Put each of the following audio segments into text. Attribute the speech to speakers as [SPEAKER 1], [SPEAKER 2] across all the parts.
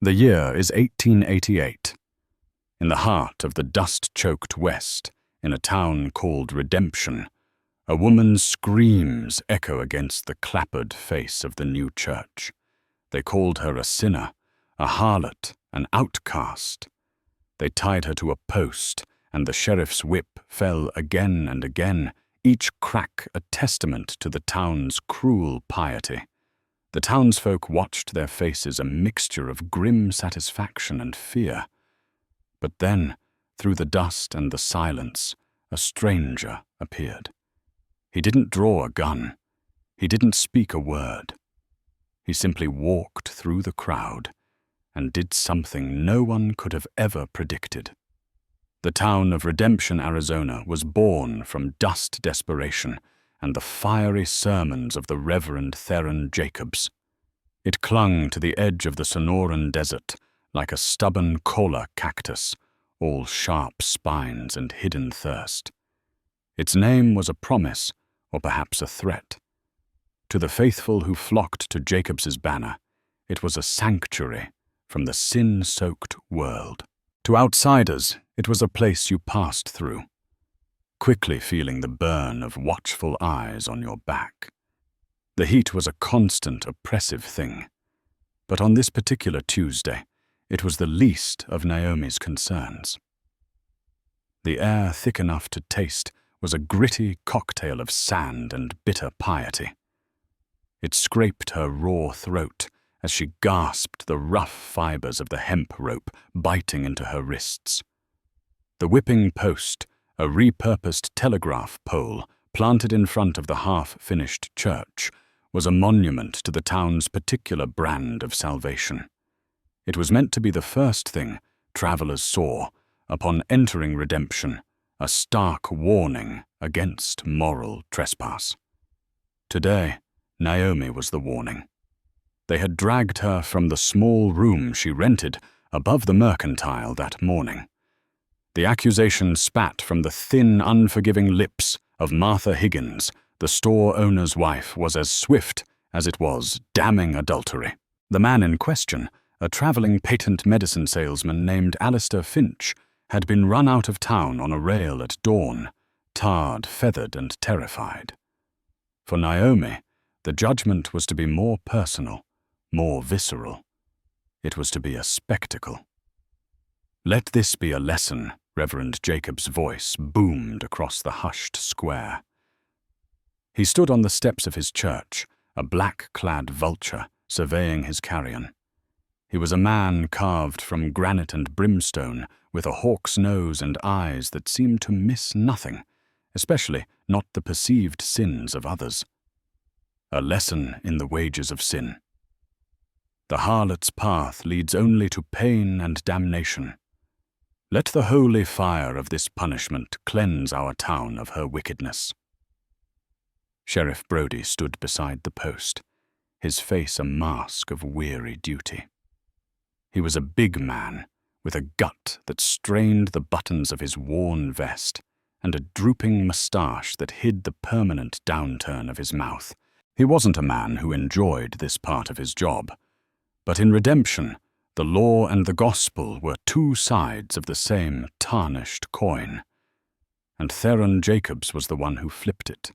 [SPEAKER 1] The year is 1888. In the heart of the dust-choked West, in a town called Redemption, a woman's screams echo against the clappered face of the new church. They called her a sinner, a harlot, an outcast. They tied her to a post, and the sheriff's whip fell again and again, each crack a testament to the town's cruel piety. The townsfolk watched their faces a mixture of grim satisfaction and fear. But then, through the dust and the silence, a stranger appeared. He didn't draw a gun. He didn't speak a word. He simply walked through the crowd and did something no one could have ever predicted. The town of Redemption, Arizona, was born from dust desperation and the fiery sermons of the Reverend Theron Jacobs. It clung to the edge of the Sonoran Desert like a stubborn cola cactus, all sharp spines and hidden thirst. Its name was a promise, or perhaps a threat. To the faithful who flocked to Jacobs's banner, it was a sanctuary from the sin-soaked world. To outsiders, it was a place you passed through, quickly feeling the burn of watchful eyes on your back. The heat was a constant, oppressive thing. But on this particular Tuesday, it was the least of Naomi's concerns. The air, thick enough to taste, was a gritty cocktail of sand and bitter piety. It scraped her raw throat as she gasped, the rough fibers of the hemp rope biting into her wrists. The whipping post, a repurposed telegraph pole planted in front of the half-finished church, was a monument to the town's particular brand of salvation. It was meant to be the first thing travelers saw upon entering Redemption, a stark warning against moral trespass. Today, Naomi was the warning. They had dragged her from the small room she rented above the mercantile that morning. The accusation spat from the thin, unforgiving lips of Martha Higgins, the store owner's wife, was as swift as it was damning adultery. The man in question, a traveling patent medicine salesman named Alistair Finch, had been run out of town on a rail at dawn, tarred, feathered, and terrified. For Naomi, the judgment was to be more personal, more visceral. It was to be a spectacle. "Let this be a lesson," Reverend Jacobs' voice boomed across the hushed square. He stood on the steps of his church, a black-clad vulture surveying his carrion. He was a man carved from granite and brimstone, with a hawk's nose and eyes that seemed to miss nothing, especially not the perceived sins of others. A lesson in the wages of sin. The harlot's path leads only to pain and damnation. Let the holy fire of this punishment cleanse our town of her wickedness. Sheriff Brody stood beside the post, his face a mask of weary duty. He was a big man, with a gut that strained the buttons of his worn vest, and a drooping moustache that hid the permanent downturn of his mouth. He wasn't a man who enjoyed this part of his job, but in Redemption, the law and the gospel were two sides of the same tarnished coin, and Theron Jacobs was the one who flipped it.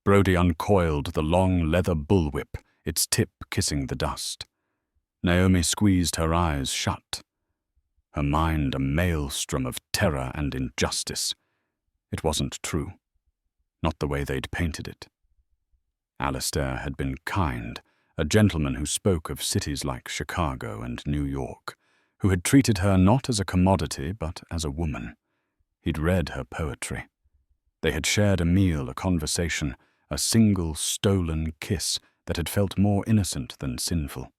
[SPEAKER 1] Brody uncoiled the long leather bullwhip, its tip kissing the dust. Naomi squeezed her eyes shut, her mind a maelstrom of terror and injustice. It wasn't true, not the way they'd painted it. Alistair had been kind, a gentleman who spoke of cities like Chicago and New York, who had treated her not as a commodity but as a woman. He'd read her poetry. They had shared a meal, a conversation, a single stolen kiss that had felt more innocent than sinful.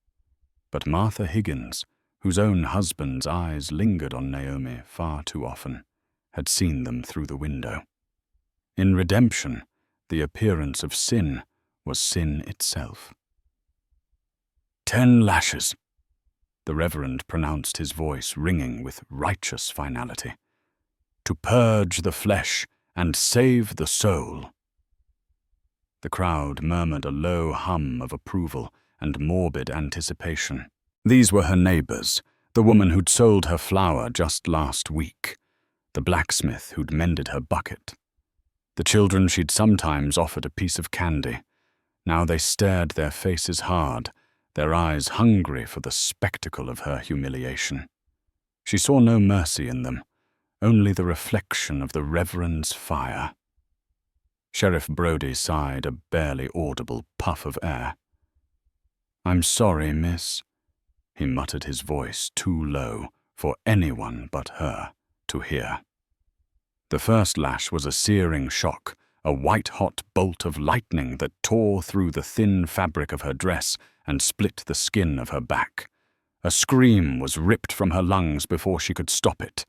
[SPEAKER 1] But Martha Higgins, whose own husband's eyes lingered on Naomi far too often, had seen them through the window. In Redemption, the appearance of sin was sin itself. 10 lashes, the Reverend pronounced, his voice ringing with righteous finality. To purge the flesh and save the soul. The crowd murmured a low hum of approval and morbid anticipation. These were her neighbors, the woman who'd sold her flour just last week, the blacksmith who'd mended her bucket, the children she'd sometimes offered a piece of candy. Now they stared their faces hard, their eyes hungry for the spectacle of her humiliation. She saw no mercy in them, only the reflection of the Reverend's fire. Sheriff Brodie sighed a barely audible puff of air. "I'm sorry, miss." He muttered, his voice too low for anyone but her to hear. The first lash was a searing shock, a white-hot bolt of lightning that tore through the thin fabric of her dress and split the skin of her back. A scream was ripped from her lungs before she could stop it.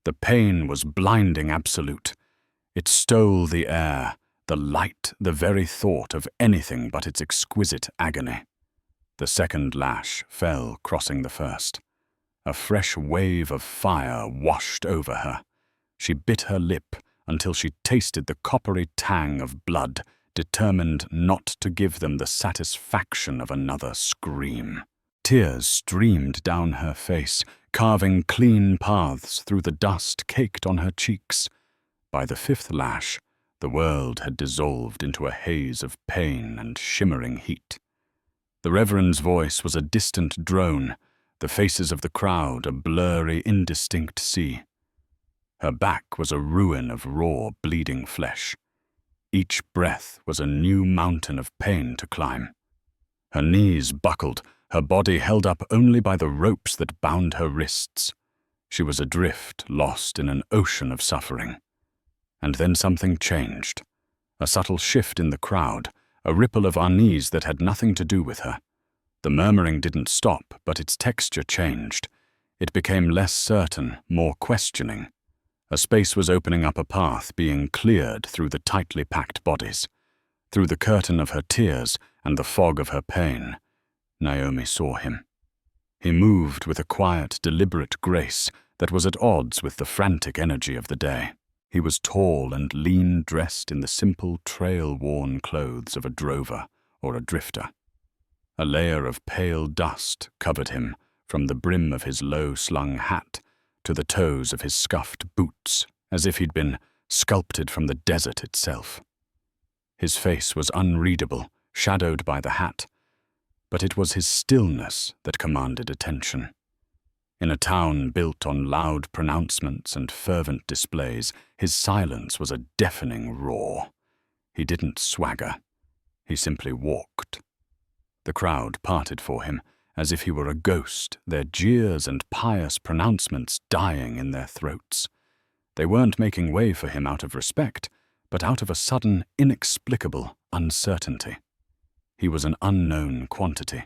[SPEAKER 1] The pain was blinding absolute. It stole the air, the light, the very thought of anything but its exquisite agony. The second lash fell, crossing the first. A fresh wave of fire washed over her. She bit her lip until she tasted the coppery tang of blood, determined not to give them the satisfaction of another scream. Tears streamed down her face, carving clean paths through the dust caked on her cheeks. By the fifth lash, the world had dissolved into a haze of pain and shimmering heat. The Reverend's voice was a distant drone, the faces of the crowd a blurry, indistinct sea. Her back was a ruin of raw, bleeding flesh. Each breath was a new mountain of pain to climb. Her knees buckled, her body held up only by the ropes that bound her wrists. She was adrift, lost in an ocean of suffering. And then something changed. A subtle shift in the crowd, a ripple of unease that had nothing to do with her. The murmuring didn't stop, but its texture changed. It became less certain, more questioning. A space was opening up, a path being cleared through the tightly packed bodies. Through the curtain of her tears and the fog of her pain, Naomi saw him. He moved with a quiet, deliberate grace that was at odds with the frantic energy of the day. He was tall and lean, dressed in the simple, trail-worn clothes of a drover or a drifter. A layer of pale dust covered him, from the brim of his low-slung hat to the toes of his scuffed boots, as if he'd been sculpted from the desert itself. His face was unreadable, shadowed by the hat, but it was his stillness that commanded attention. In a town built on loud pronouncements and fervent displays, his silence was a deafening roar. He didn't swagger. He simply walked. The crowd parted for him, as if he were a ghost, their jeers and pious pronouncements dying in their throats. They weren't making way for him out of respect, but out of a sudden, inexplicable uncertainty. He was an unknown quantity,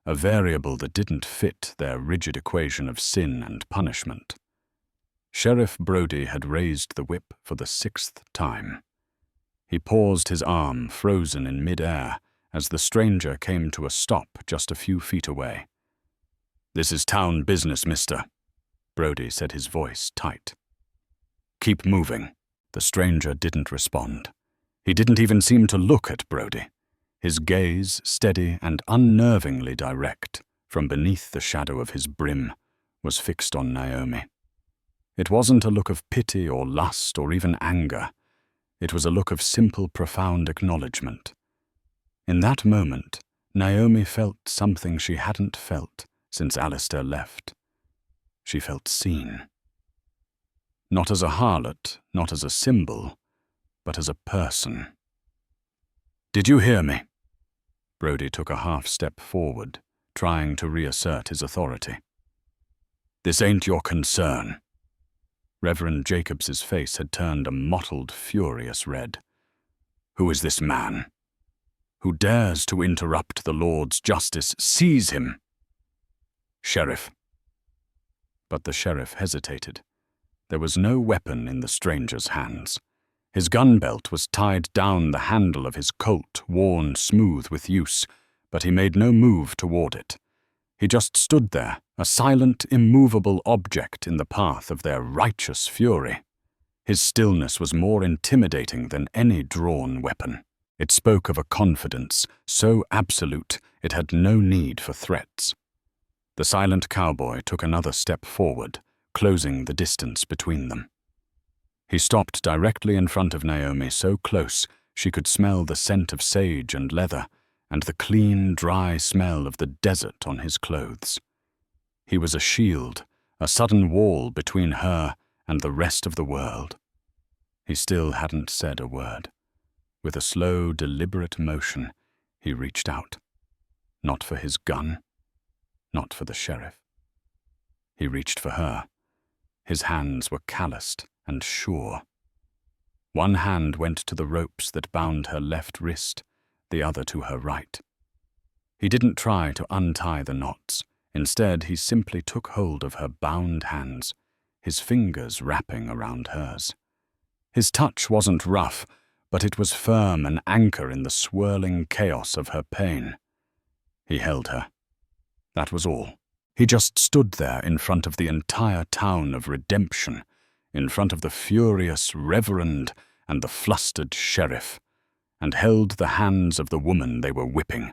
[SPEAKER 1] a variable that didn't fit their rigid equation of sin and punishment. Sheriff Brodie had raised the whip for the 6th time. He paused, his arm frozen in mid-air, as the stranger came to a stop just a few feet away. "This is town business, mister," Brodie said, his voice tight. "Keep moving." The stranger didn't respond. He didn't even seem to look at Brodie. His gaze, steady and unnervingly direct, from beneath the shadow of his brim, was fixed on Naomi. It wasn't a look of pity or lust or even anger. It was a look of simple, profound acknowledgement. In that moment, Naomi felt something she hadn't felt since Alistair left. She felt seen. Not as a harlot, not as a symbol, but as a person. "Did you hear me?" Brodie took a half-step forward, trying to reassert his authority. "This ain't your concern." Reverend Jacobs's face had turned a mottled, furious red. "Who is this man? Who dares to interrupt the Lord's justice? Seize him!" "Sheriff." But the sheriff hesitated. There was no weapon in the stranger's hands. His gun belt was tied down the handle of his Colt, worn smooth with use, but he made no move toward it. He just stood there, a silent, immovable object in the path of their righteous fury. His stillness was more intimidating than any drawn weapon. It spoke of a confidence so absolute it had no need for threats. The silent cowboy took another step forward, closing the distance between them. He stopped directly in front of Naomi, so close she could smell the scent of sage and leather and the clean, dry smell of the desert on his clothes. He was a shield, a sudden wall between her and the rest of the world. He still hadn't said a word. With a slow, deliberate motion, he reached out. Not for his gun, not for the sheriff. He reached for her. His hands were calloused and sure. One hand went to the ropes that bound her left wrist, the other to her right. He didn't try to untie the knots. Instead, he simply took hold of her bound hands, his fingers wrapping around hers. His touch wasn't rough, but it was firm, an anchor in the swirling chaos of her pain. He held her. That was all. He just stood there in front of the entire town of Redemption, in front of the furious reverend and the flustered sheriff, and held the hands of the woman they were whipping.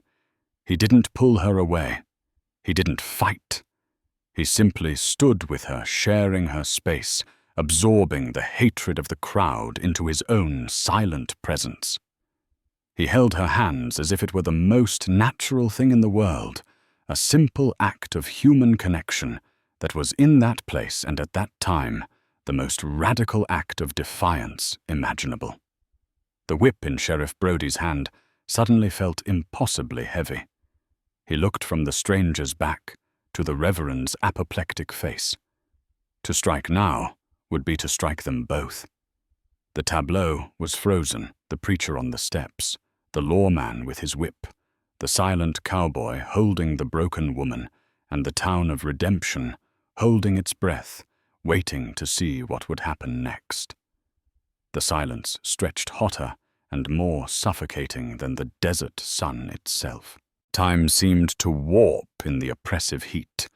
[SPEAKER 1] He didn't pull her away. He didn't fight. He simply stood with her, sharing her space, absorbing the hatred of the crowd into his own silent presence. He held her hands as if it were the most natural thing in the world, a simple act of human connection that was in that place and at that time the most radical act of defiance imaginable. The whip in Sheriff Brody's hand suddenly felt impossibly heavy. He looked from the stranger's back to the reverend's apoplectic face. To strike now would be to strike them both. The tableau was frozen, the preacher on the steps, the lawman with his whip, the silent cowboy holding the broken woman, and the town of Redemption holding its breath, waiting to see what would happen next. The silence stretched hotter and more suffocating than the desert sun itself. Time seemed to warp in the oppressive heat.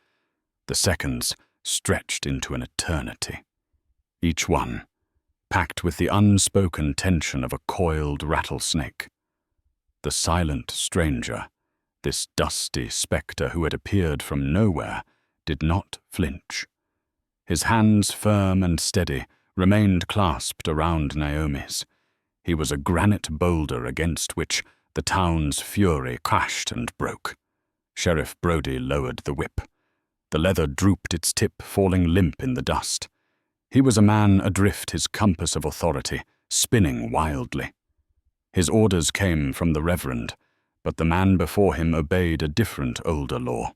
[SPEAKER 1] The seconds stretched into an eternity. Each one packed with the unspoken tension of a coiled rattlesnake. The silent stranger, this dusty spectre who had appeared from nowhere, did not flinch. His hands, firm and steady, remained clasped around Naomi's. He was a granite boulder against which the town's fury crashed and broke. Sheriff Brody lowered the whip. The leather drooped its tip, falling limp in the dust. He was a man adrift, his compass of authority spinning wildly. His orders came from the reverend, but the man before him obeyed a different older law.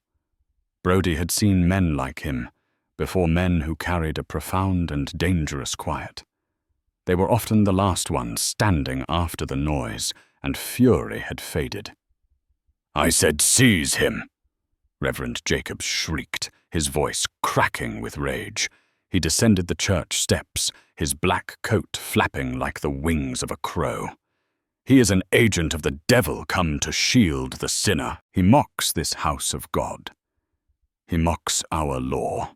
[SPEAKER 1] Brody had seen men like him before, men who carried a profound and dangerous quiet. They were often the last ones standing after the noise, and fury had faded. "I said seize him!" Reverend Jacobs shrieked, his voice cracking with rage. He descended the church steps, his black coat flapping like the wings of a crow. "He is an agent of the devil come to shield the sinner. He mocks this house of God. He mocks our law."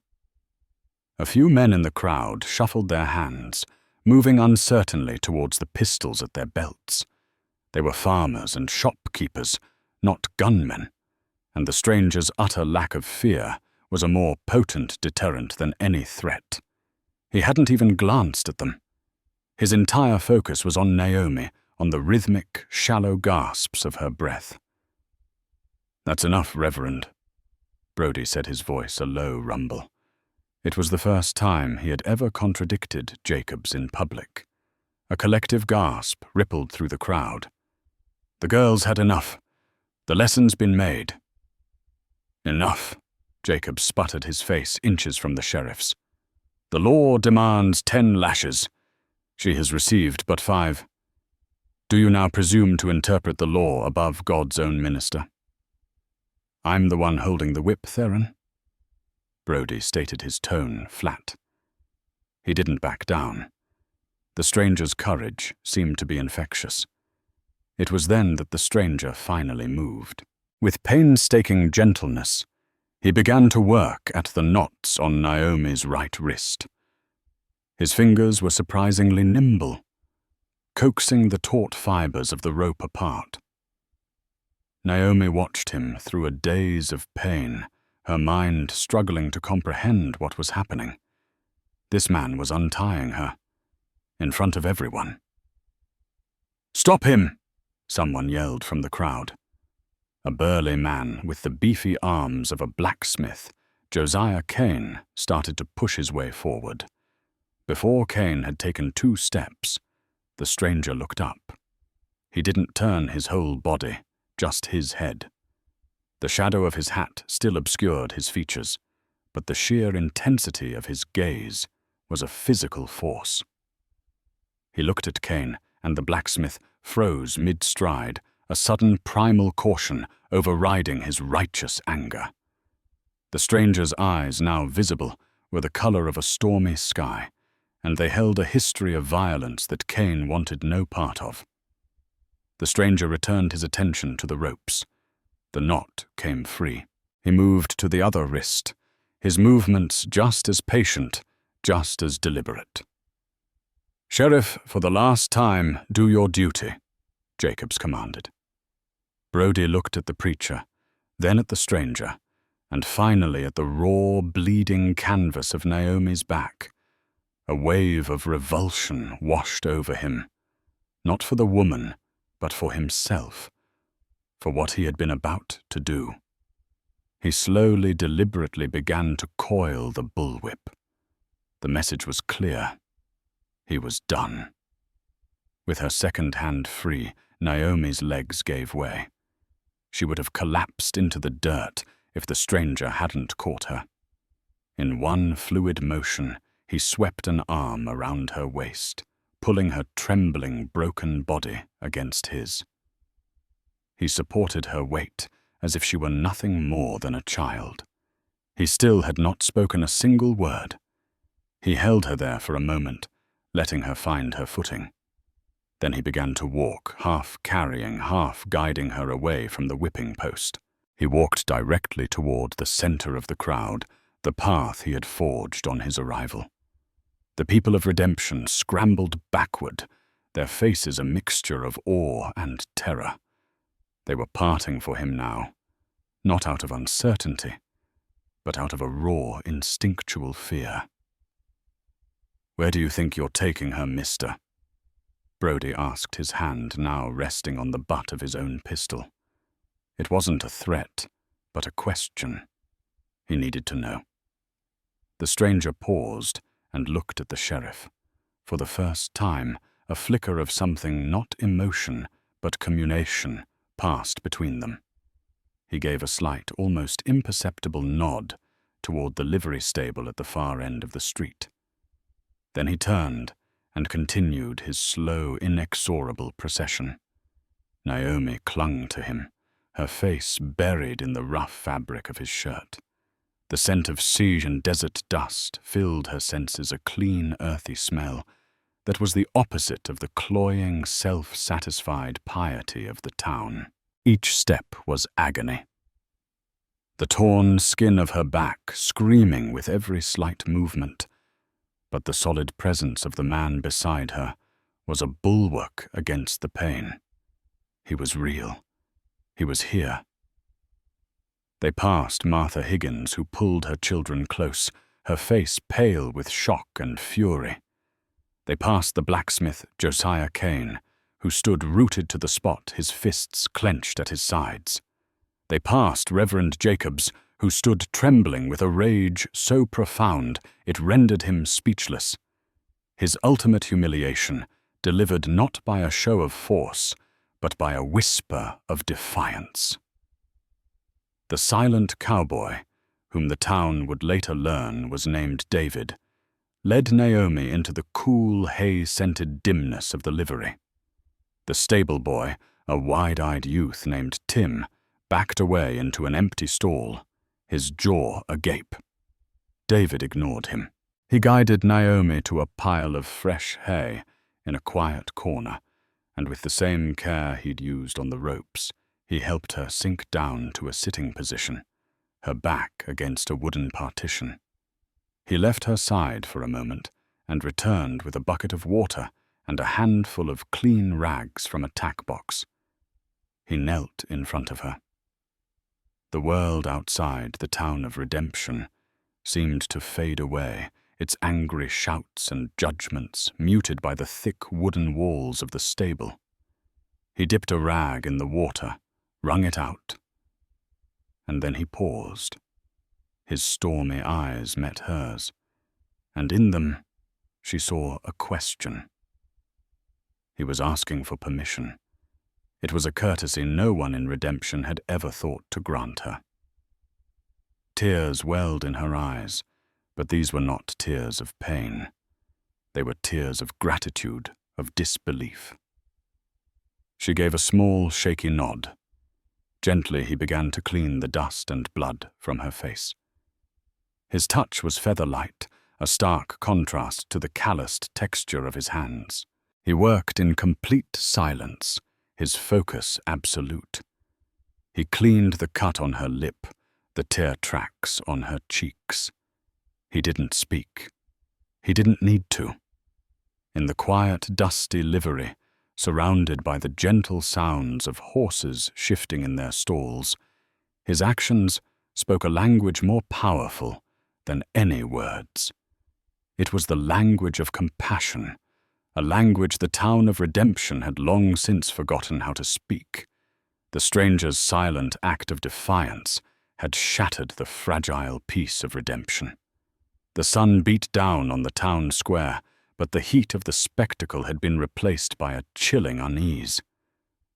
[SPEAKER 1] A few men in the crowd shuffled their hands, moving uncertainly towards the pistols at their belts. They were farmers and shopkeepers, not gunmen, and the stranger's utter lack of fear was a more potent deterrent than any threat. He hadn't even glanced at them. His entire focus was on Naomi, on the rhythmic, shallow gasps of her breath. "That's enough, Reverend," Brody said, his voice a low rumble. It was the first time he had ever contradicted Jacobs in public. A collective gasp rippled through the crowd. The girls had enough. The lesson's been made. "Enough," Jacobs sputtered, his face inches from the sheriff's. "The law demands 10 lashes. She has received but 5. Do you now presume to interpret the law above God's own minister?" "I'm the one holding the whip, Theron." Brody stated, his tone flat. He didn't back down. The stranger's courage seemed to be infectious. It was then that the stranger finally moved. With painstaking gentleness, he began to work at the knots on Naomi's right wrist. His fingers were surprisingly nimble, coaxing the taut fibers of the rope apart. Naomi watched him through a daze of pain her mind struggling to comprehend what was happening. This man was untying her, in front of everyone. "Stop him!" someone yelled from the crowd. A burly man with the beefy arms of a blacksmith, Josiah Kane, started to push his way forward. Before Kane had taken 2 steps, the stranger looked up. He didn't turn his whole body, just his head. The shadow of his hat still obscured his features, but the sheer intensity of his gaze was a physical force. He looked at Kane, and the blacksmith froze mid-stride, a sudden primal caution overriding his righteous anger. The stranger's eyes, now visible, were the color of a stormy sky, and they held a history of violence that Kane wanted no part of. The stranger returned his attention to the ropes. The knot came free. He moved to the other wrist, his movements just as patient, just as deliberate. "Sheriff, for the last time, do your duty," Jacobs commanded. Brody looked at the preacher, then at the stranger, and finally at the raw, bleeding canvas of Naomi's back. A wave of revulsion washed over him, not for the woman, but for himself, for what he had been about to do. He slowly, deliberately began to coil the bullwhip. The message was clear. He was done. With her second hand free, Naomi's legs gave way. She would have collapsed into the dirt if the stranger hadn't caught her. In one fluid motion, he swept an arm around her waist, pulling her trembling, broken body against his. He supported her weight as if she were nothing more than a child. He still had not spoken a single word. He held her there for a moment, letting her find her footing. Then he began to walk, half carrying, half guiding her away from the whipping post. He walked directly toward the center of the crowd, the path he had forged on his arrival. The people of Redemption scrambled backward, their faces a mixture of awe and terror. They were parting for him now, not out of uncertainty, but out of a raw, instinctual fear. "Where do you think you're taking her, mister?" Brody asked, his hand now resting on the butt of his own pistol. It wasn't a threat, but a question. He needed to know. The stranger paused and looked at the sheriff. For the first time, a flicker of something not emotion, but communication passed between them. He gave a slight, almost imperceptible nod toward the livery stable at the far end of the street. Then he turned and continued his slow, inexorable procession. Naomi clung to him, her face buried in the rough fabric of his shirt. The scent of siege and desert dust filled her senses, a clean, earthy smell that was the opposite of the cloying, self-satisfied piety of the town. Each step was agony. The torn skin of her back screaming with every slight movement, but the solid presence of the man beside her was a bulwark against the pain. He was real. He was here. They passed Martha Higgins, who pulled her children close, her face pale with shock and fury. They passed the blacksmith, Josiah Kane, who stood rooted to the spot, his fists clenched at his sides. They passed Reverend Jacobs, who stood trembling with a rage so profound it rendered him speechless. His ultimate humiliation, delivered not by a show of force, but by a whisper of defiance. The silent cowboy, whom the town would later learn was named David, led Naomi into the cool, hay-scented dimness of the livery. The stable boy, a wide-eyed youth named Tim, backed away into an empty stall, his jaw agape. David ignored him. He guided Naomi to a pile of fresh hay in a quiet corner, and with the same care he'd used on the ropes, he helped her sink down to a sitting position, her back against a wooden partition. He left her side for a moment and returned with a bucket of water and a handful of clean rags from a tack box. He knelt in front of her. The world outside the town of redemption seemed to fade away, its angry shouts and judgments muted by the thick wooden walls of the stable. He dipped a rag in the water, wrung it out, and then he paused. His stormy eyes met hers, and in them she saw a question. He was asking for permission. It was a courtesy no one in redemption had ever thought to grant her. Tears welled in her eyes, but these were not tears of pain. They were tears of gratitude, of disbelief. She gave a small, shaky nod. Gently he began to clean the dust and blood from her face. His touch was feather-light, a stark contrast to the calloused texture of his hands. He worked in complete silence, his focus absolute. He cleaned the cut on her lip, the tear tracks on her cheeks. He didn't speak. He didn't need to. In the quiet, dusty livery, surrounded by the gentle sounds of horses shifting in their stalls, his actions spoke a language more powerful than any words. It was the language of compassion, a language the town of redemption had long since forgotten how to speak. The stranger's silent act of defiance had shattered the fragile peace of redemption. The sun beat down on the town square, but the heat of the spectacle had been replaced by a chilling unease.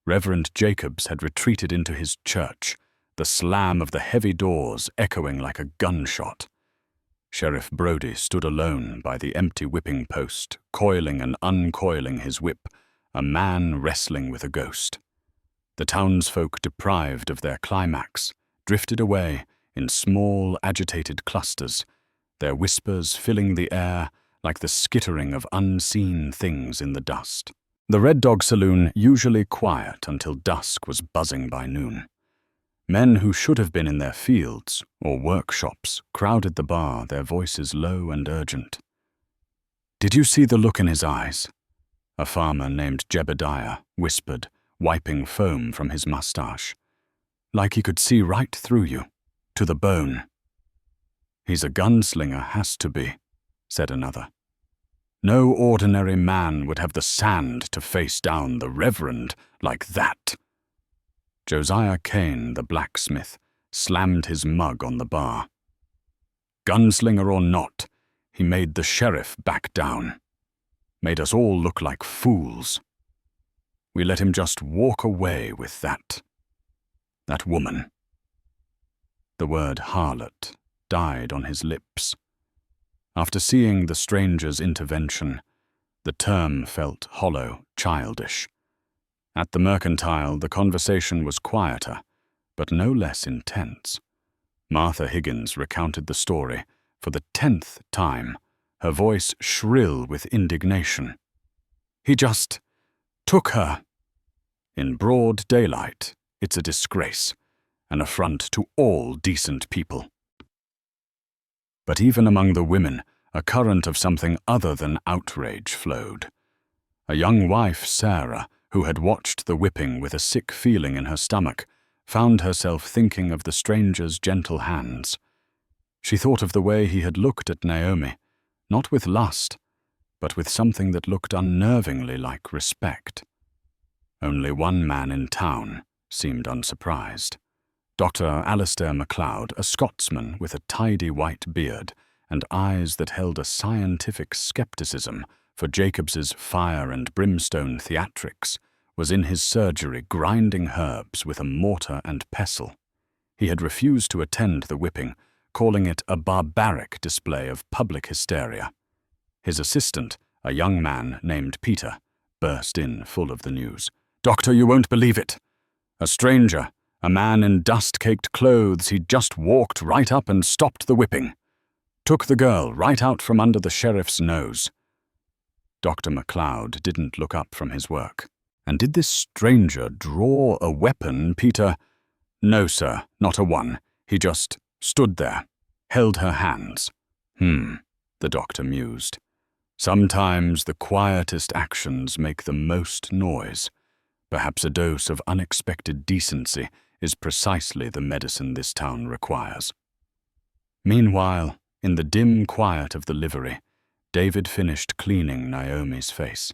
[SPEAKER 1] Reverend Jacobs had retreated into his church, the slam of the heavy doors echoing like a gunshot. Sheriff Brodie stood alone by the empty whipping post, coiling and uncoiling his whip, a man wrestling with a ghost. The townsfolk, deprived of their climax, drifted away in small, agitated clusters, their whispers filling the air like the skittering of unseen things in the dust. The Red Dog Saloon, usually quiet until dusk, was buzzing by noon. Men who should have been in their fields or workshops crowded the bar, their voices low and urgent. "Did you see the look in his eyes?" A farmer named Jebediah whispered, wiping foam from his mustache. "Like he could see right through you, to the bone." "He's a gunslinger, has to be," said another. "No ordinary man would have the sand to face down the Reverend like that." Josiah Kane, the blacksmith, slammed his mug on the bar. "Gunslinger or not, he made the sheriff back down. Made us all look like fools. We let him just walk away with that woman." The word harlot died on his lips. After seeing the stranger's intervention, the term felt hollow, childish. At the Mercantile, the conversation was quieter, but no less intense. Martha Higgins recounted the story for the 10th time, her voice shrill with indignation. "He just took her. In broad daylight, it's a disgrace, an affront to all decent people." But even among the women, a current of something other than outrage flowed. A young wife, Sarah, who had watched the whipping with a sick feeling in her stomach, found herself thinking of the stranger's gentle hands. She thought of the way he had looked at Naomi, not with lust, but with something that looked unnervingly like respect. Only one man in town seemed unsurprised. Dr. Alistair MacLeod, a Scotsman with a tidy white beard and eyes that held a scientific skepticism for Jacobs's fire and brimstone theatrics, was in his surgery grinding herbs with a mortar and pestle. He had refused to attend the whipping, calling it a barbaric display of public hysteria. His assistant, a young man named Peter, burst in full of the news. "Doctor, you won't believe it. A stranger, a man in dust-caked clothes, he'd just walked right up and stopped the whipping. Took the girl right out from under the sheriff's nose." Dr. MacLeod didn't look up from his work. "And did this stranger draw a weapon, Peter?" "No, sir, not a one. He just stood there, held her hands." The doctor mused. "Sometimes the quietest actions make the most noise. Perhaps a dose of unexpected decency is precisely the medicine this town requires. Meanwhile, in the dim quiet of the livery, David finished cleaning Naomi's face.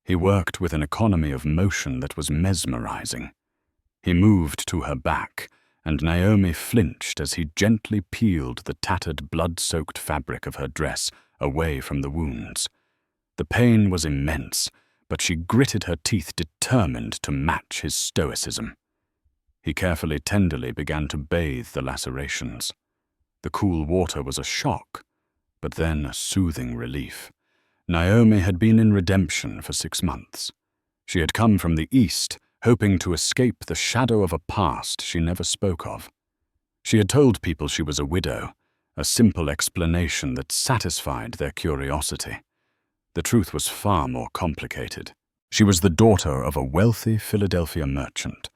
[SPEAKER 1] He worked with an economy of motion that was mesmerizing. He moved to her back, and Naomi flinched as he gently peeled the tattered, blood-soaked fabric of her dress away from the wounds. The pain was immense, but she gritted her teeth, determined to match his stoicism. He carefully, tenderly began to bathe the lacerations. The cool water was a shock, but then a soothing relief. Naomi had been in redemption for 6 months. She had come from the East, hoping to escape the shadow of a past she never spoke of. She had told people she was a widow, a simple explanation that satisfied their curiosity. The truth was far more complicated. She was the daughter of a wealthy Philadelphia merchant,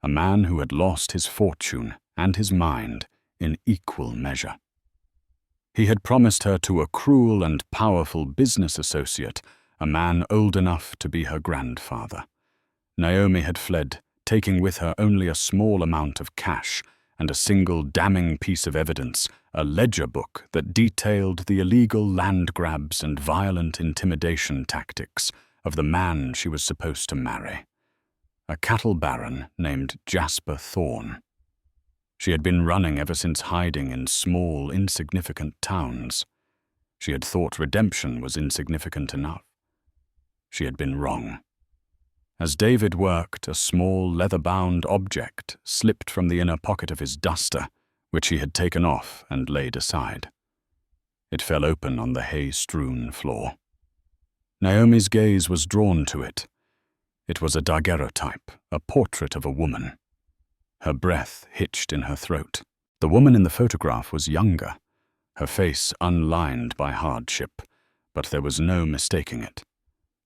[SPEAKER 1] a man who had lost his fortune and his mind in equal measure. He had promised her to a cruel and powerful business associate, a man old enough to be her grandfather. Naomi had fled, taking with her only a small amount of cash and a single damning piece of evidence, a ledger book that detailed the illegal land grabs and violent intimidation tactics of the man she was supposed to marry, a cattle baron named Jasper Thorne. She had been running ever since hiding in small, insignificant towns. She had thought redemption was insignificant enough. She had been wrong. As David worked, a small, leather-bound object slipped from the inner pocket of his duster, which he had taken off and laid aside. It fell open on the hay-strewn floor. Naomi's gaze was drawn to it. It was a daguerreotype, a portrait of a woman. Her breath hitched in her throat. The woman in the photograph was younger, her face unlined by hardship, but there was no mistaking it.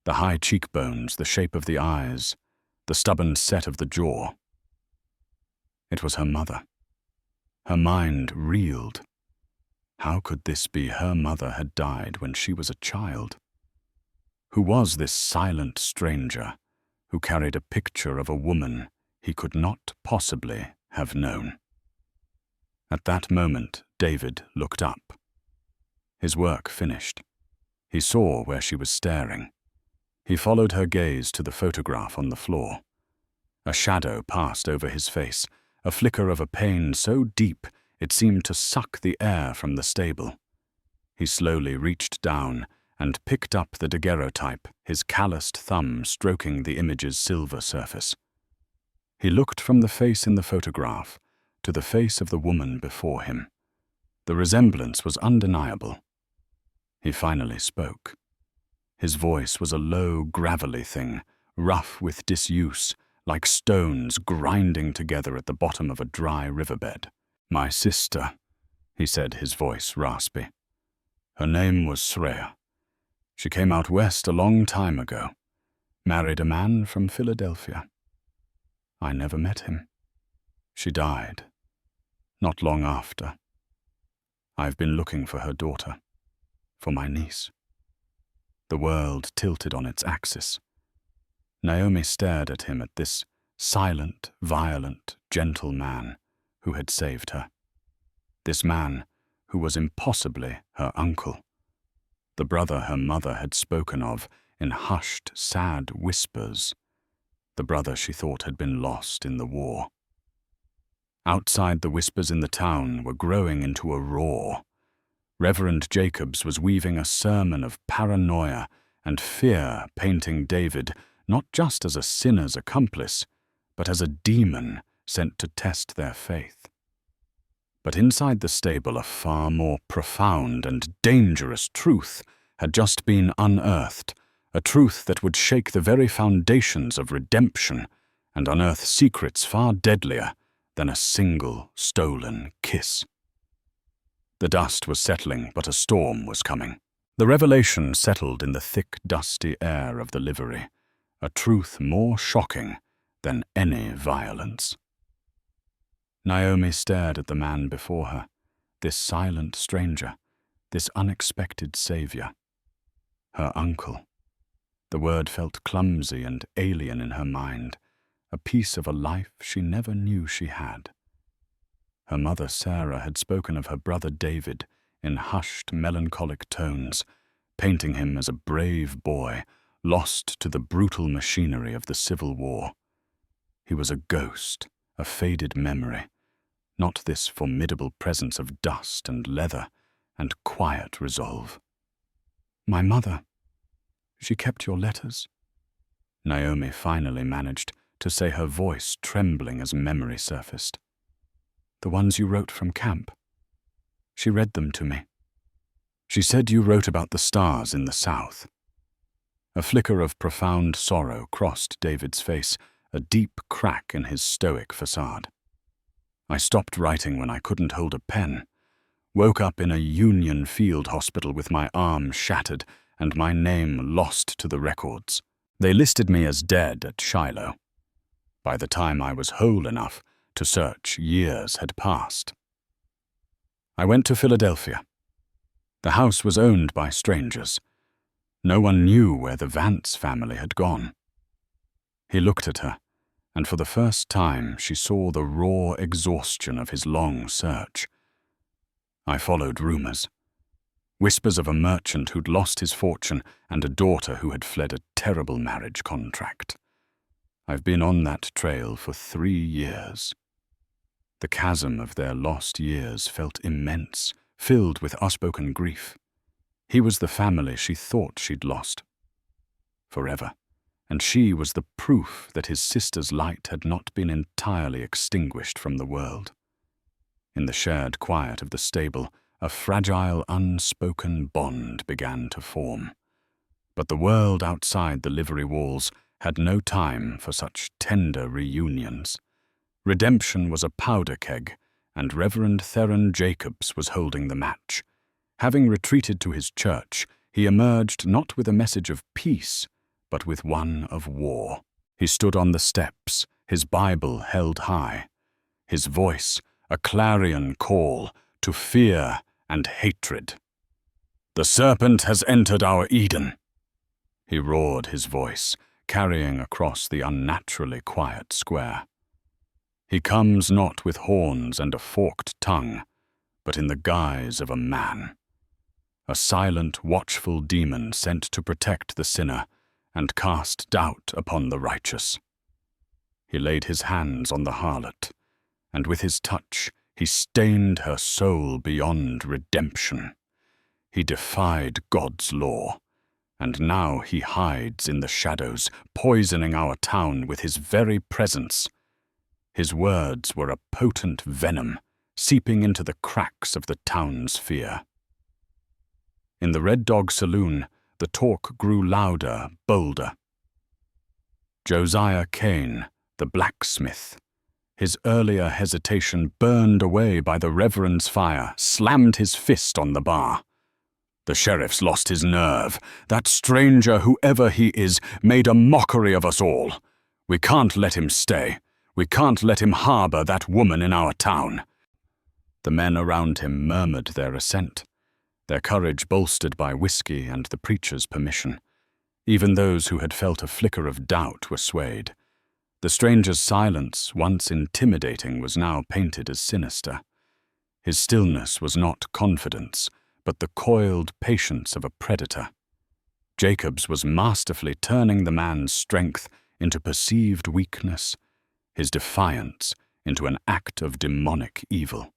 [SPEAKER 1] The high cheekbones, the shape of the eyes, the stubborn set of the jaw. It was her mother. Her mind reeled. How could this be her mother had died when she was a child? Who was this silent stranger who carried a picture of a woman he could not possibly have known? At that moment, David looked up. His work finished. He saw where she was staring. He followed her gaze to the photograph on the floor. A shadow passed over his face, a flicker of a pain so deep it seemed to suck the air from the stable. He slowly reached down and picked up the daguerreotype, his calloused thumb stroking the image's silver surface. He looked from the face in the photograph to the face of the woman before him. The resemblance was undeniable. He finally spoke. His voice was a low, gravelly thing, rough with disuse, like stones grinding together at the bottom of a dry riverbed. "My sister," he said, his voice raspy. "Her name was Shreya. She came out west a long time ago, married a man from Philadelphia. I never met him. She died, not long after. I've been looking for her daughter, for my niece." The world tilted on its axis. Naomi stared at him, at this silent, violent, gentle man who had saved her. This man who was impossibly her uncle, the brother her mother had spoken of in hushed, sad whispers, the brother she thought had been lost in the war. Outside, the whispers in the town were growing into a roar. Reverend Jacobs was weaving a sermon of paranoia and fear, painting David not just as a sinner's accomplice, but as a demon sent to test their faith. But inside the stable, a far more profound and dangerous truth had just been unearthed, a truth that would shake the very foundations of redemption and unearth secrets far deadlier than a single stolen kiss. The dust was settling, but a storm was coming. The revelation settled in the thick, dusty air of the livery, a truth more shocking than any violence. Naomi stared at the man before her, this silent stranger, this unexpected savior. Her uncle. The word felt clumsy and alien in her mind, a piece of a life she never knew she had. Her mother Sarah had spoken of her brother David in hushed, melancholic tones, painting him as a brave boy lost to the brutal machinery of the Civil War. He was a ghost, a faded memory, not this formidable presence of dust and leather and quiet resolve. "My mother, she kept your letters?" Naomi finally managed to say, her voice trembling as memory surfaced. "The ones you wrote from camp. She read them to me. She said you wrote about the stars in the south." A flicker of profound sorrow crossed David's face, a deep crack in his stoic facade. "I stopped writing when I couldn't hold a pen. Woke up in a Union field hospital with my arm shattered and my name lost to the records. They listed me as dead at Shiloh. By the time I was whole enough to search, years had passed. I went to Philadelphia. The house was owned by strangers. No one knew where the Vance family had gone." He looked at her, and for the first time she saw the raw exhaustion of his long search. "I followed rumors. Whispers of a merchant who'd lost his fortune and a daughter who had fled a terrible marriage contract. I've been on that trail for 3 years. The chasm of their lost years felt immense, filled with unspoken grief. He was the family she thought she'd lost forever, and she was the proof that his sister's light had not been entirely extinguished from the world. In the shared quiet of the stable, a fragile, unspoken bond began to form. But the world outside the livery walls had no time for such tender reunions. Redemption was a powder keg, and Reverend Theron Jacobs was holding the match. Having retreated to his church, he emerged not with a message of peace, but with one of war. He stood on the steps, his Bible held high, his voice a clarion call to fear and hatred. "The serpent has entered our Eden," he roared his voice, carrying across the unnaturally quiet square. "He comes not with horns and a forked tongue, but in the guise of a man. A silent, watchful demon sent to protect the sinner and cast doubt upon the righteous." He laid his hands on the harlot, and with his touch he stained her soul beyond redemption. He defied God's law, and now he hides in the shadows, poisoning our town with his very presence. His words were a potent venom, seeping into the cracks of the town's fear. In the Red Dog Saloon, the talk grew louder, bolder. Josiah Kane, the blacksmith, his earlier hesitation burned away by the Reverend's fire, slammed his fist on the bar. "The sheriff's lost his nerve. That stranger, whoever he is, made a mockery of us all. We can't let him stay. We can't let him harbor that woman in our town." The men around him murmured their assent, their courage bolstered by whiskey and the preacher's permission. Even those who had felt a flicker of doubt were swayed. The stranger's silence, once intimidating, was now painted as sinister. His stillness was not confidence, but the coiled patience of a predator. Jacobs was masterfully turning the man's strength into perceived weakness, his defiance into an act of demonic evil.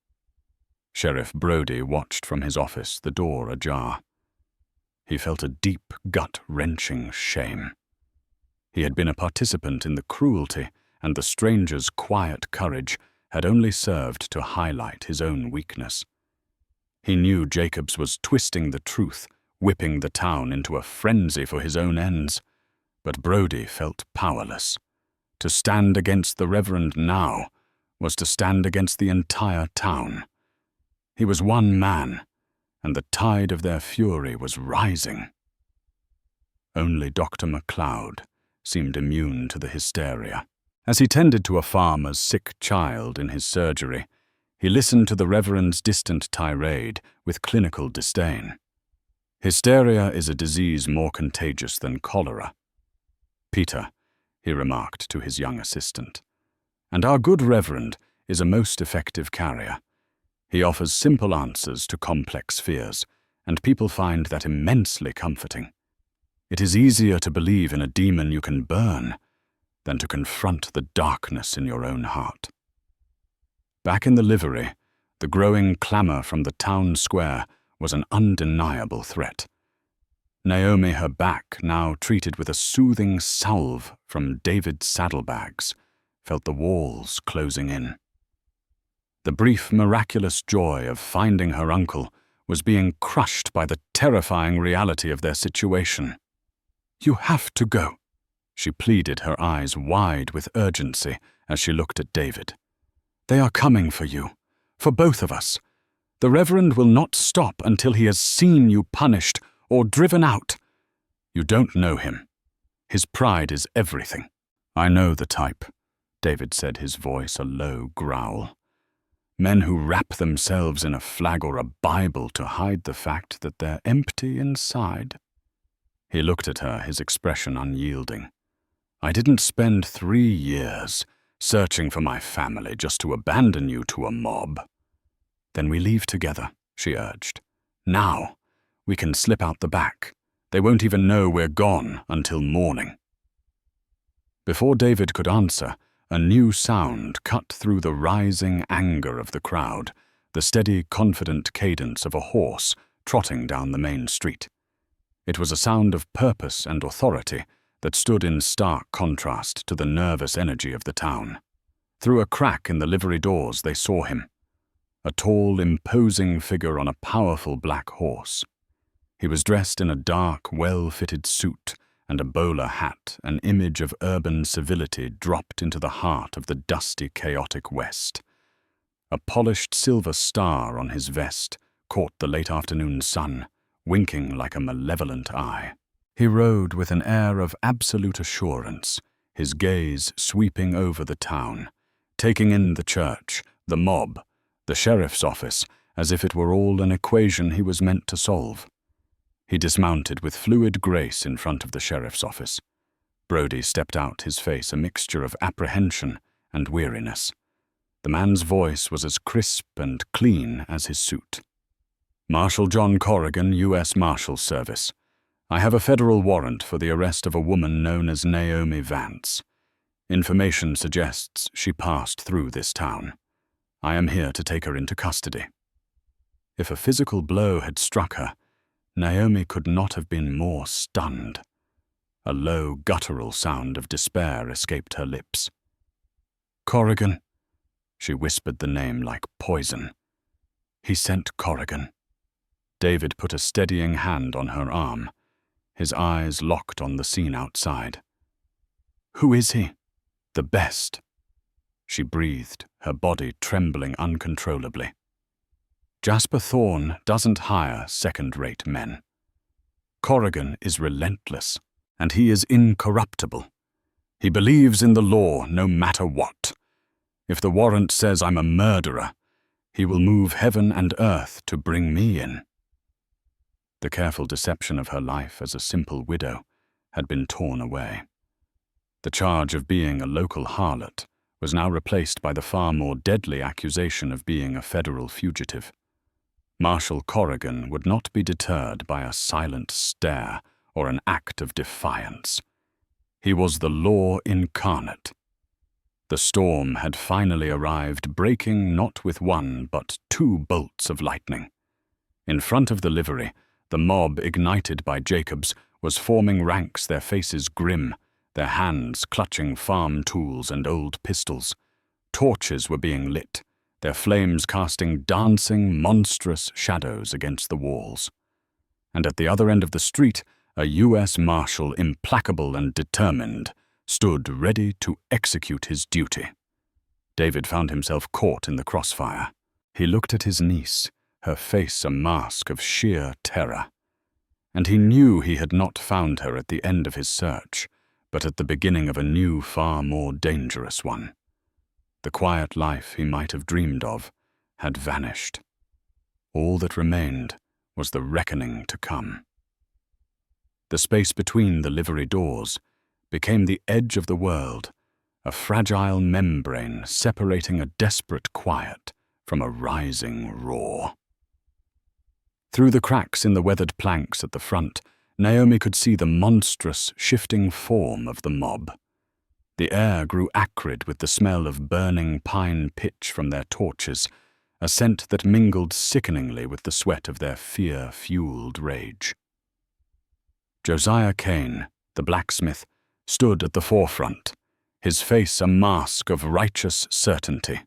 [SPEAKER 1] Sheriff Brody watched from his office, the door ajar. He felt a deep, gut-wrenching shame. He had been a participant in the cruelty, and the stranger's quiet courage had only served to highlight his own weakness. He knew Jacobs was twisting the truth, whipping the town into a frenzy for his own ends, but Brody felt powerless. To stand against the Reverend now was to stand against the entire town. He was one man, and the tide of their fury was rising. Only Dr. MacLeod seemed immune to the hysteria. As he tended to a farmer's sick child in his surgery, he listened to the Reverend's distant tirade with clinical disdain. "Hysteria is a disease more contagious than cholera. Peter, he remarked to his young assistant. "And our good Reverend is a most effective carrier. He offers simple answers to complex fears, and people find that immensely comforting. It is easier to believe in a demon you can burn than to confront the darkness in your own heart." Back in the livery, the growing clamor from the town square was an undeniable threat. Naomi, her back now treated with a soothing salve from David's saddlebags, felt the walls closing in. The brief, miraculous joy of finding her uncle was being crushed by the terrifying reality of their situation. "You have to go," she pleaded, her eyes wide with urgency as she looked at David. "They are coming for you, for both of us. The Reverend will not stop until he has seen you punished or driven out. You don't know him. His pride is everything." "I know the type," David said, his voice a low growl. "Men who wrap themselves in a flag or a Bible to hide the fact that they're empty inside." He looked at her, his expression unyielding. "I didn't spend 3 years searching for my family just to abandon you to a mob." "Then we leave together," she urged. "Now. We can slip out the back. They won't even know we're gone until morning." Before David could answer, a new sound cut through the rising anger of the crowd, the steady, confident cadence of a horse trotting down the main street. It was a sound of purpose and authority that stood in stark contrast to the nervous energy of the town. Through a crack in the livery doors they saw him, a tall, imposing figure on a powerful black horse. He was dressed in a dark, well-fitted suit and a bowler hat, an image of urban civility dropped into the heart of the dusty, chaotic West. A polished silver star on his vest caught the late afternoon sun, winking like a malevolent eye. He rode with an air of absolute assurance, his gaze sweeping over the town, taking in the church, the mob, the sheriff's office, as if it were all an equation he was meant to solve. He dismounted with fluid grace in front of the sheriff's office. Brody stepped out, his face a mixture of apprehension and weariness. The man's voice was as crisp and clean as his suit. "Marshal John Corrigan, U.S. Marshal Service. I have a federal warrant for the arrest of a woman known as Naomi Vance. Information suggests she passed through this town. I am here to take her into custody." If a physical blow had struck her, Naomi could not have been more stunned. A low, guttural sound of despair escaped her lips. "Corrigan," she whispered the name like poison. "He sent Corrigan." David put a steadying hand on her arm, his eyes locked on the scene outside. "Who is he?" "The best," she breathed, her body trembling uncontrollably. "Jasper Thorne doesn't hire second-rate men. Corrigan is relentless, and he is incorruptible. He believes in the law no matter what. If the warrant says I'm a murderer, he will move heaven and earth to bring me in." The careful deception of her life as a simple widow had been torn away. The charge of being a local harlot was now replaced by the far more deadly accusation of being a federal fugitive. Marshal Corrigan would not be deterred by a silent stare or an act of defiance. He was the law incarnate. The storm had finally arrived, breaking not with one but 2 bolts of lightning. In front of the livery, the mob, ignited by Jacobs, was forming ranks, their faces grim, their hands clutching farm tools and old pistols. Torches were being lit, their flames casting dancing, monstrous shadows against the walls. And at the other end of the street, a U.S. Marshal, implacable and determined, stood ready to execute his duty. David found himself caught in the crossfire. He looked at his niece, her face a mask of sheer terror. And he knew he had not found her at the end of his search, but at the beginning of a new, far more dangerous one. The quiet life he might have dreamed of had vanished. All that remained was the reckoning to come. The space between the livery doors, became the edge of the world, a fragile membrane separating a desperate quiet from a rising roar. Through the cracks in the weathered planks at the front, Naomi could see the monstrous, shifting form of the mob. The air grew acrid with the smell of burning pine pitch from their torches, a scent that mingled sickeningly with the sweat of their fear-fueled rage. Josiah Kane, the blacksmith, stood at the forefront, his face a mask of righteous certainty.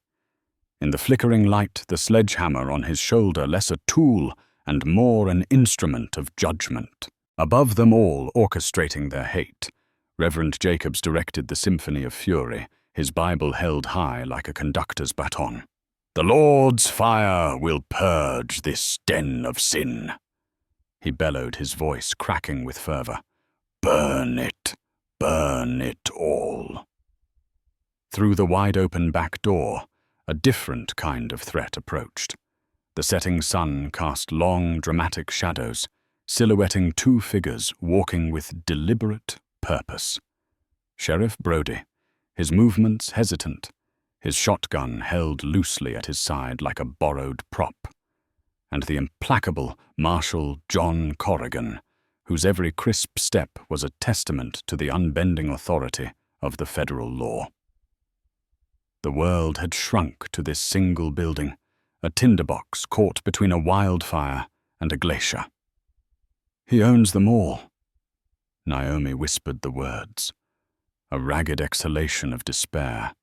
[SPEAKER 1] In the flickering light, the sledgehammer on his shoulder less a tool and more an instrument of judgment. Above them all, orchestrating their hate, Reverend Jacobs directed the symphony of fury, his Bible held high like a conductor's baton. "The Lord's fire will purge this den of sin," he bellowed, his voice cracking with fervor. Burn it all." Through the wide-open back door, a different kind of threat approached. The setting sun cast long, dramatic shadows, silhouetting two figures walking with deliberate purpose. Sheriff Brody, his movements hesitant, his shotgun held loosely at his side like a borrowed prop, and the implacable Marshal John Corrigan, whose every crisp step was a testament to the unbending authority of the federal law. The world had shrunk to this single building, a tinderbox caught between a wildfire and a glacier. "He owns them all." Naomi whispered the words, a ragged exhalation of despair.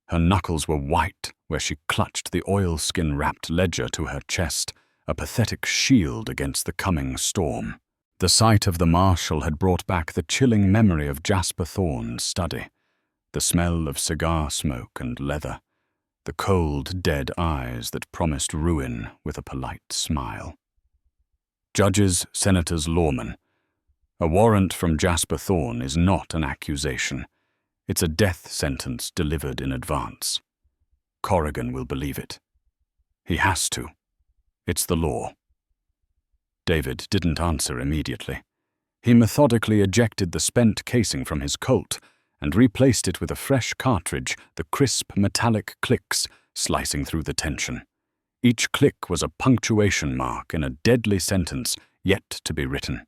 [SPEAKER 1] Her knuckles were white where she clutched the oilskin-wrapped ledger to her chest, a pathetic shield against the coming storm. The sight of the marshal had brought back the chilling memory of Jasper Thorne's study, the smell of cigar smoke and leather, the cold, dead eyes that promised ruin with a polite smile. Judges, senators, lawmen. A warrant from Jasper Thorne is not an accusation. It's a death sentence delivered in advance. Corrigan will believe it. He has to. It's the law. David didn't answer immediately. He methodically ejected the spent casing from his Colt and replaced it with a fresh cartridge, the crisp metallic clicks slicing through the tension. Each click was a punctuation mark in a deadly sentence yet to be written.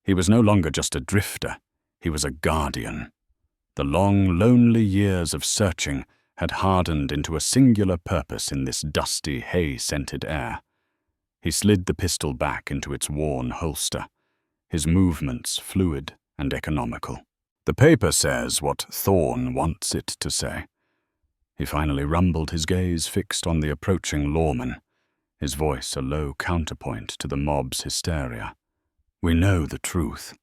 [SPEAKER 1] He was no longer just a drifter, he was a guardian. The long, lonely years of searching had hardened into a singular purpose in this dusty, hay-scented air. He slid the pistol back into its worn holster, his movements fluid and economical. The paper says what Thorne wants it to say. He finally rumbled, his gaze fixed on the approaching lawman, his voice a low counterpoint to the mob's hysteria. "We know the truth.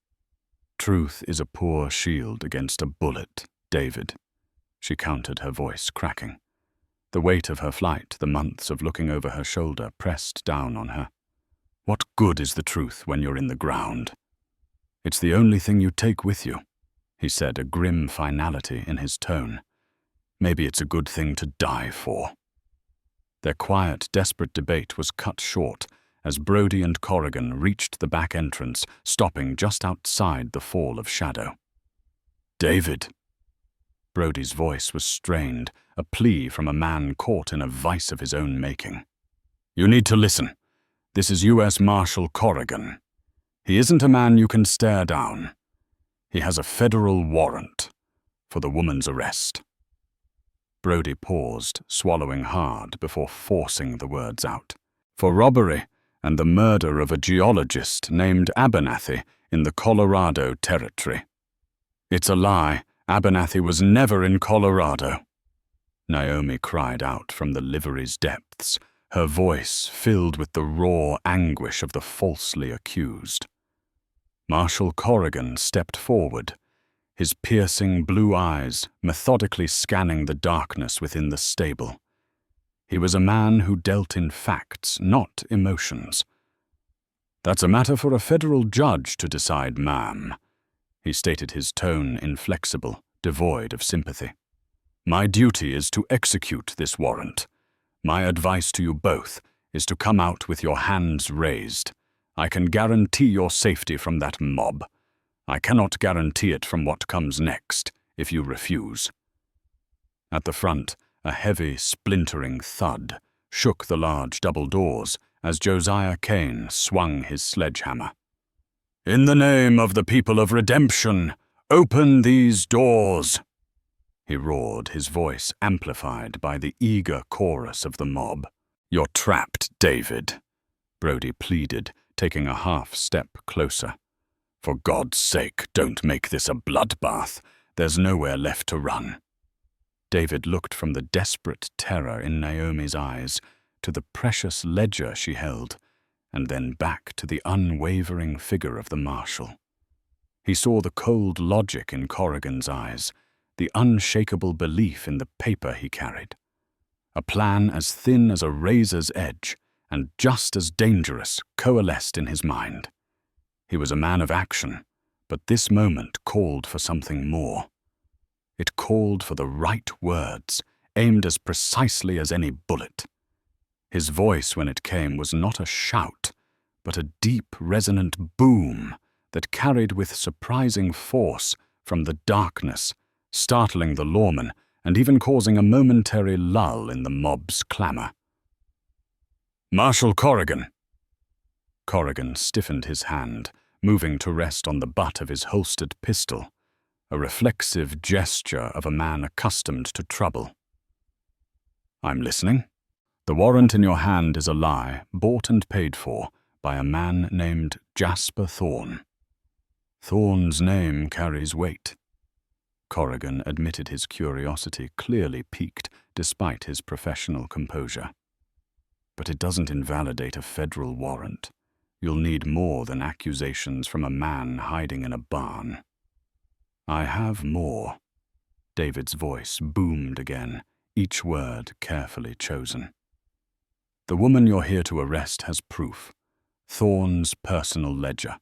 [SPEAKER 1] Truth is a poor shield against a bullet, David," she countered, her voice cracking. The weight of her flight, the months of looking over her shoulder, pressed down on her. "What good is the truth when you're in the ground? It's the only thing you take with you," he said, a grim finality in his tone. "Maybe it's a good thing to die for." Their quiet, desperate debate was cut short as Brody and Corrigan reached the back entrance, stopping just outside the fall of shadow. "David." Brody's voice was strained, a plea from a man caught in a vice of his own making. "You need to listen. This is U.S. Marshal Corrigan. He isn't a man you can stare down. He has a federal warrant for the woman's arrest." Brody paused, swallowing hard before forcing the words out. "For robbery and the murder of a geologist named Abernathy in the Colorado Territory." "It's a lie. Abernathy was never in Colorado," Naomi cried out from the livery's depths, her voice filled with the raw anguish of the falsely accused. Marshal Corrigan stepped forward, his piercing blue eyes methodically scanning the darkness within the stable. He was a man who dealt in facts, not emotions. "That's a matter for a federal judge to decide, ma'am," he stated, his tone inflexible, devoid of sympathy. "My duty is to execute this warrant. My advice to you both is to come out with your hands raised. I can guarantee your safety from that mob. I cannot guarantee it from what comes next, if you refuse." At the front, a heavy, splintering thud shook the large double doors as Josiah Kane swung his sledgehammer. "In the name of the people of redemption, open these doors!" he roared, his voice amplified by the eager chorus of the mob. "You're trapped, David," Brody pleaded, taking a half step closer. "For God's sake, don't make this a bloodbath. There's nowhere left to run." David looked from the desperate terror in Naomi's eyes to the precious ledger she held, and then back to the unwavering figure of the marshal. He saw the cold logic in Corrigan's eyes, the unshakable belief in the paper he carried. A plan as thin as a razor's edge and just as dangerous coalesced in his mind. He was a man of action, but this moment called for something more. It called for the right words, aimed as precisely as any bullet. His voice, when it came, was not a shout, but a deep, resonant boom that carried with surprising force from the darkness, startling the lawman and even causing a momentary lull in the mob's clamor. "Marshal Corrigan!" Corrigan stiffened his hand, moving to rest on the butt of his holstered pistol, a reflexive gesture of a man accustomed to trouble. "I'm listening. The warrant in your hand is a lie, bought and paid for by a man named Jasper Thorne. Thorne's name carries weight." Corrigan admitted his curiosity, clearly piqued despite his professional composure. "But it doesn't invalidate a federal warrant. You'll need more than accusations from a man hiding in a barn." "I have more." David's voice boomed again, each word carefully chosen. "The woman you're here to arrest has proof. Thorne's personal ledger.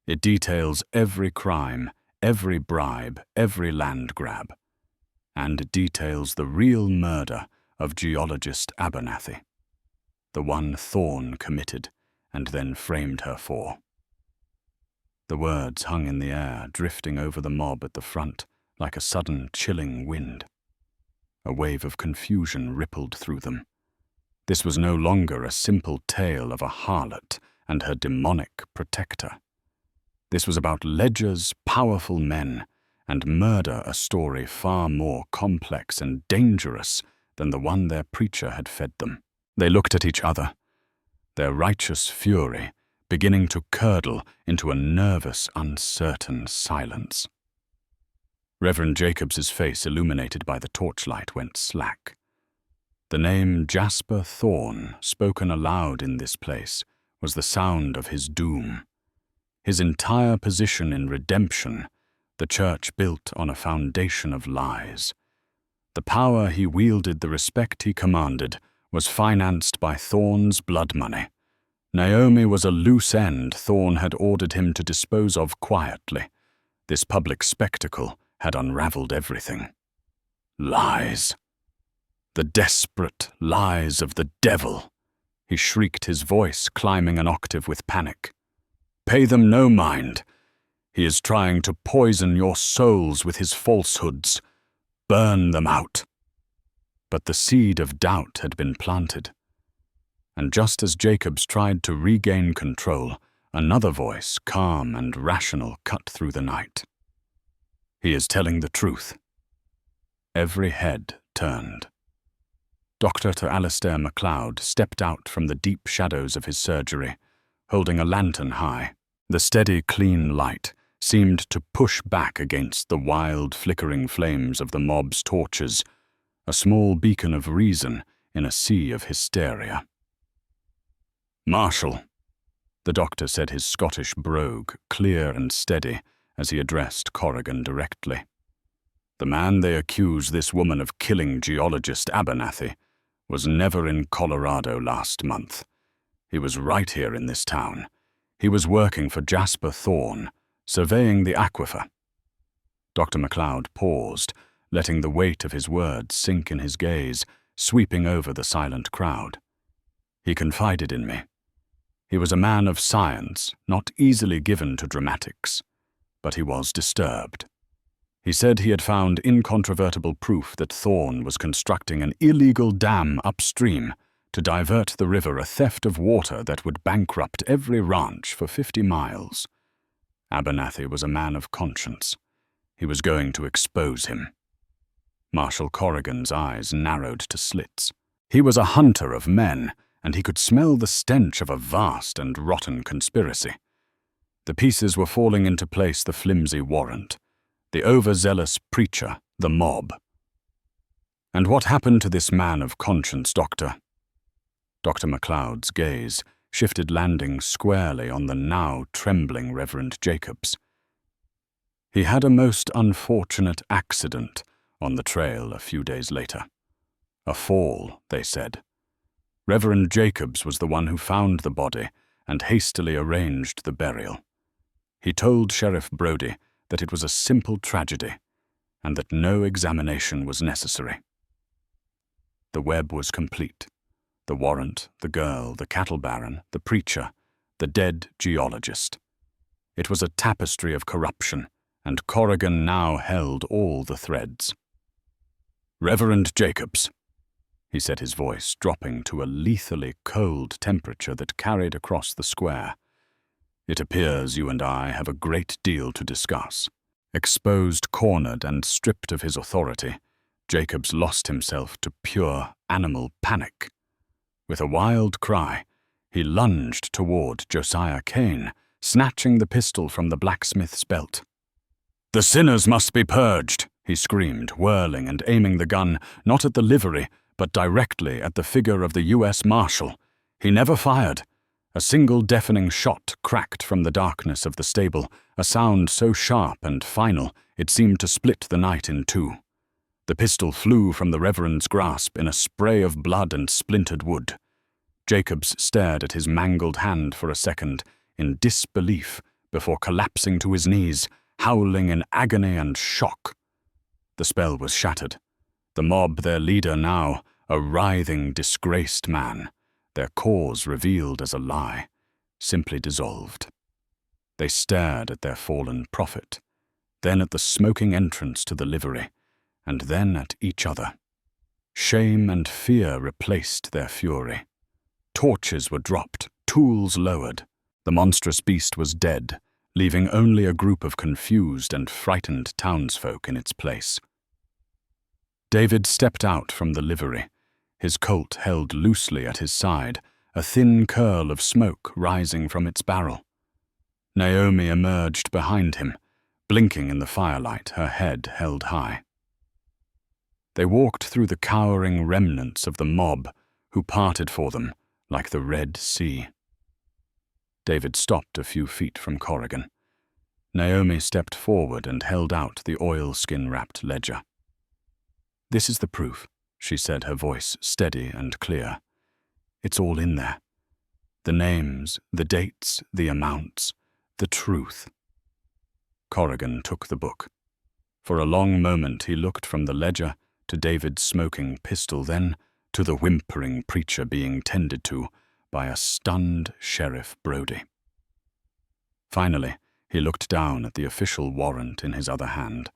[SPEAKER 1] It details every crime, every bribe, every land grab. And it details the real murder of geologist Abernathy. The one Thorne committed and then framed her for." The words hung in the air, drifting over the mob at the front like a sudden chilling wind. A wave of confusion rippled through them. This was no longer a simple tale of a harlot and her demonic protector. This was about ledgers, powerful men, and murder, a story far more complex and dangerous than the one their preacher had fed them. They looked at each other, their righteous fury beginning to curdle into a nervous, uncertain silence. Reverend Jacobs's face, illuminated by the torchlight, went slack. The name Jasper Thorne, spoken aloud in this place, was the sound of his doom. His entire position in redemption, the church built on a foundation of lies. The power he wielded, the respect he commanded, was financed by Thorne's blood money. Naomi was a loose end Thorne had ordered him to dispose of quietly. This public spectacle had unraveled everything. Lies. The desperate lies of the devil. He shrieked, his voice climbing an octave with panic. "Pay them no mind. He is trying to poison your souls with his falsehoods. Burn them out." But the seed of doubt had been planted. And just as Jacobs tried to regain control, another voice, calm and rational, cut through the night. "He is telling the truth." Every head turned. Dr. Alastair MacLeod stepped out from the deep shadows of his surgery, holding a lantern high. The steady, clean light seemed to push back against the wild, flickering flames of the mob's torches, a small beacon of reason in a sea of hysteria. "Marshal," the doctor said, his Scottish brogue clear and steady as he addressed Corrigan directly. "The man they accuse this woman of killing geologist Abernathy was never in Colorado last month. He was right here in this town. He was working for Jasper Thorne, surveying the aquifer." Dr. MacLeod paused, letting the weight of his words sink in his gaze, sweeping over the silent crowd. "He confided in me. He was a man of science, not easily given to dramatics. but he was disturbed. He said he had found incontrovertible proof that Thorne was constructing an illegal dam upstream to divert the river, a theft of water that would bankrupt every ranch for 50 miles. Abernathy was a man of conscience. He was going to expose him. Marshal Corrigan's eyes narrowed to slits. He was a hunter of men, and he could smell the stench of a vast and rotten conspiracy. The pieces were falling into place: the flimsy warrant, the overzealous preacher, the mob. And what happened to this man of conscience, Doctor? Dr. MacLeod's gaze shifted, landing squarely on the now trembling Reverend Jacobs. He had a most unfortunate accident on the trail a few days later. A fall, they said. Reverend Jacobs was the one who found the body and hastily arranged the burial. He told Sheriff Brody that it was a simple tragedy and that no examination was necessary. The web was complete. The warrant, the girl, the cattle baron, the preacher, the dead geologist. It was a tapestry of corruption, and Corrigan now held all the threads. "Reverend Jacobs," he said, his voice dropping to a lethally cold temperature that carried across the square. "It appears you and I have a great deal to discuss." Exposed, cornered, and stripped of his authority, Jacobs lost himself to pure animal panic. With a wild cry, he lunged toward Josiah Kane, snatching the pistol from the blacksmith's belt. "The sinners must be purged," he screamed, whirling and aiming the gun not at the livery, but directly at the figure of the U.S. Marshal. He never fired. A single deafening shot cracked from the darkness of the stable, a sound so sharp and final it seemed to split the night in two. The pistol flew from the Reverend's grasp in a spray of blood and splintered wood. Jacobs stared at his mangled hand for a second, in disbelief, before collapsing to his knees, howling in agony and shock. The spell was shattered. The mob, their leader now, a writhing, disgraced man, their cause revealed as a lie, simply dissolved. They stared at their fallen prophet, then at the smoking entrance to the livery, and then at each other. Shame and fear replaced their fury. Torches were dropped, tools lowered. The monstrous beast was dead, leaving only a group of confused and frightened townsfolk in its place. David stepped out from the livery, his Colt held loosely at his side, a thin curl of smoke rising from its barrel. Naomi emerged behind him, blinking in the firelight, her head held high. They walked through the cowering remnants of the mob, who parted for them like the Red Sea. David stopped a few feet from Corrigan. Naomi stepped forward and held out the oilskin-wrapped ledger. "This is the proof," she said, her voice steady and clear. "It's all in there. The names, the dates, the amounts, the truth." Corrigan took the book. For a long moment he looked from the ledger to David's smoking pistol, then to the whimpering preacher being tended to by a stunned Sheriff Brody. Finally, he looked down at the official warrant in his other hand,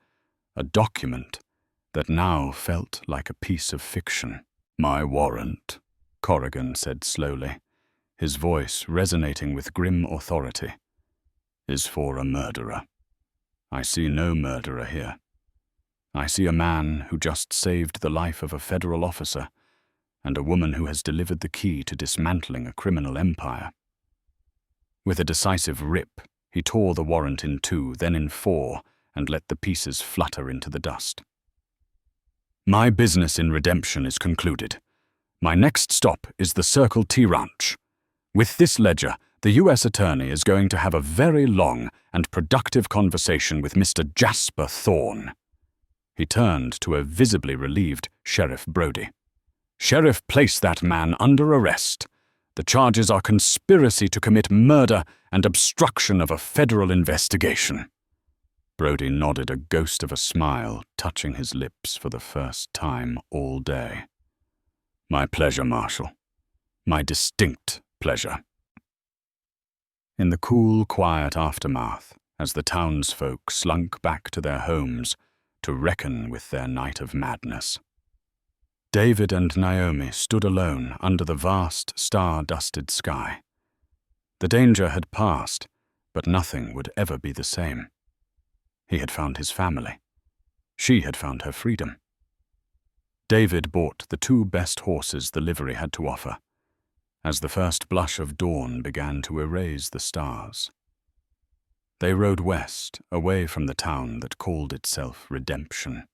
[SPEAKER 1] a document that now felt like a piece of fiction. "My warrant," Corrigan said slowly, his voice resonating with grim authority, "is for a murderer. I see no murderer here. I see a man who just saved the life of a federal officer and a woman who has delivered the key to dismantling a criminal empire." With a decisive rip, he tore the warrant in two, then in four, and let the pieces flutter into the dust. "My business in redemption is concluded. My next stop is the Circle T Ranch. With this ledger, the U.S. Attorney is going to have a very long and productive conversation with Mr. Jasper Thorne." He turned to a visibly relieved Sheriff Brody. "Sheriff, place that man under arrest. The charges are conspiracy to commit murder and obstruction of a federal investigation." Brody nodded, a ghost of a smile touching his lips for the first time all day. "My pleasure, Marshal. My distinct pleasure." In the cool, quiet aftermath, as the townsfolk slunk back to their homes to reckon with their night of madness. David and Naomi stood alone under the vast, star-dusted sky. The danger had passed, but nothing would ever be the same. He had found his family. She had found her freedom. David bought the 2 best horses the livery had to offer, as the first blush of dawn began to erase the stars. They rode west, away from the town that called itself Redemption.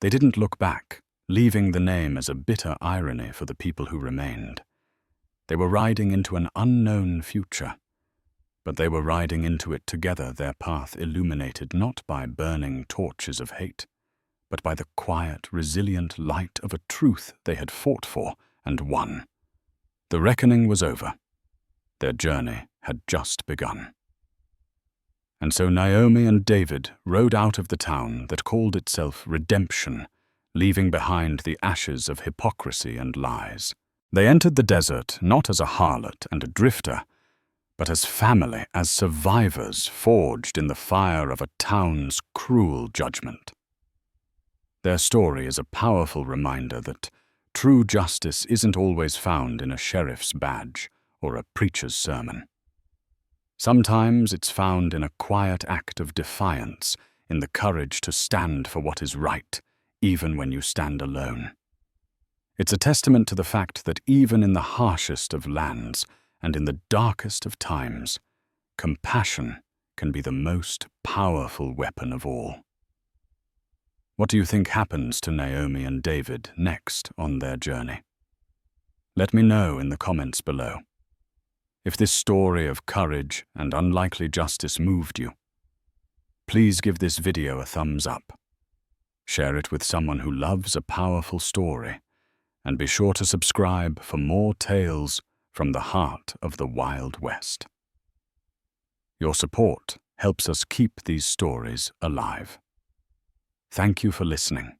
[SPEAKER 1] They didn't look back, leaving the name as a bitter irony for the people who remained. They were riding into an unknown future, but they were riding into it together, their path illuminated not by burning torches of hate, but by the quiet, resilient light of a truth they had fought for and won. The reckoning was over. Their journey had just begun. And so Naomi and David rode out of the town that called itself Redemption, leaving behind the ashes of hypocrisy and lies. They entered the desert not as a harlot and a drifter, but as family, as survivors forged in the fire of a town's cruel judgment. Their story is a powerful reminder that true justice isn't always found in a sheriff's badge or a preacher's sermon. Sometimes it's found in a quiet act of defiance, in the courage to stand for what is right, even when you stand alone. It's a testament to the fact that even in the harshest of lands and in the darkest of times, compassion can be the most powerful weapon of all. What do you think happens to Naomi and David next on their journey? Let me know in the comments below. If this story of courage and unlikely justice moved you, please give this video a thumbs up. Share it with someone who loves a powerful story, and be sure to subscribe for more tales from the heart of the Wild West. Your support helps us keep these stories alive. Thank you for listening.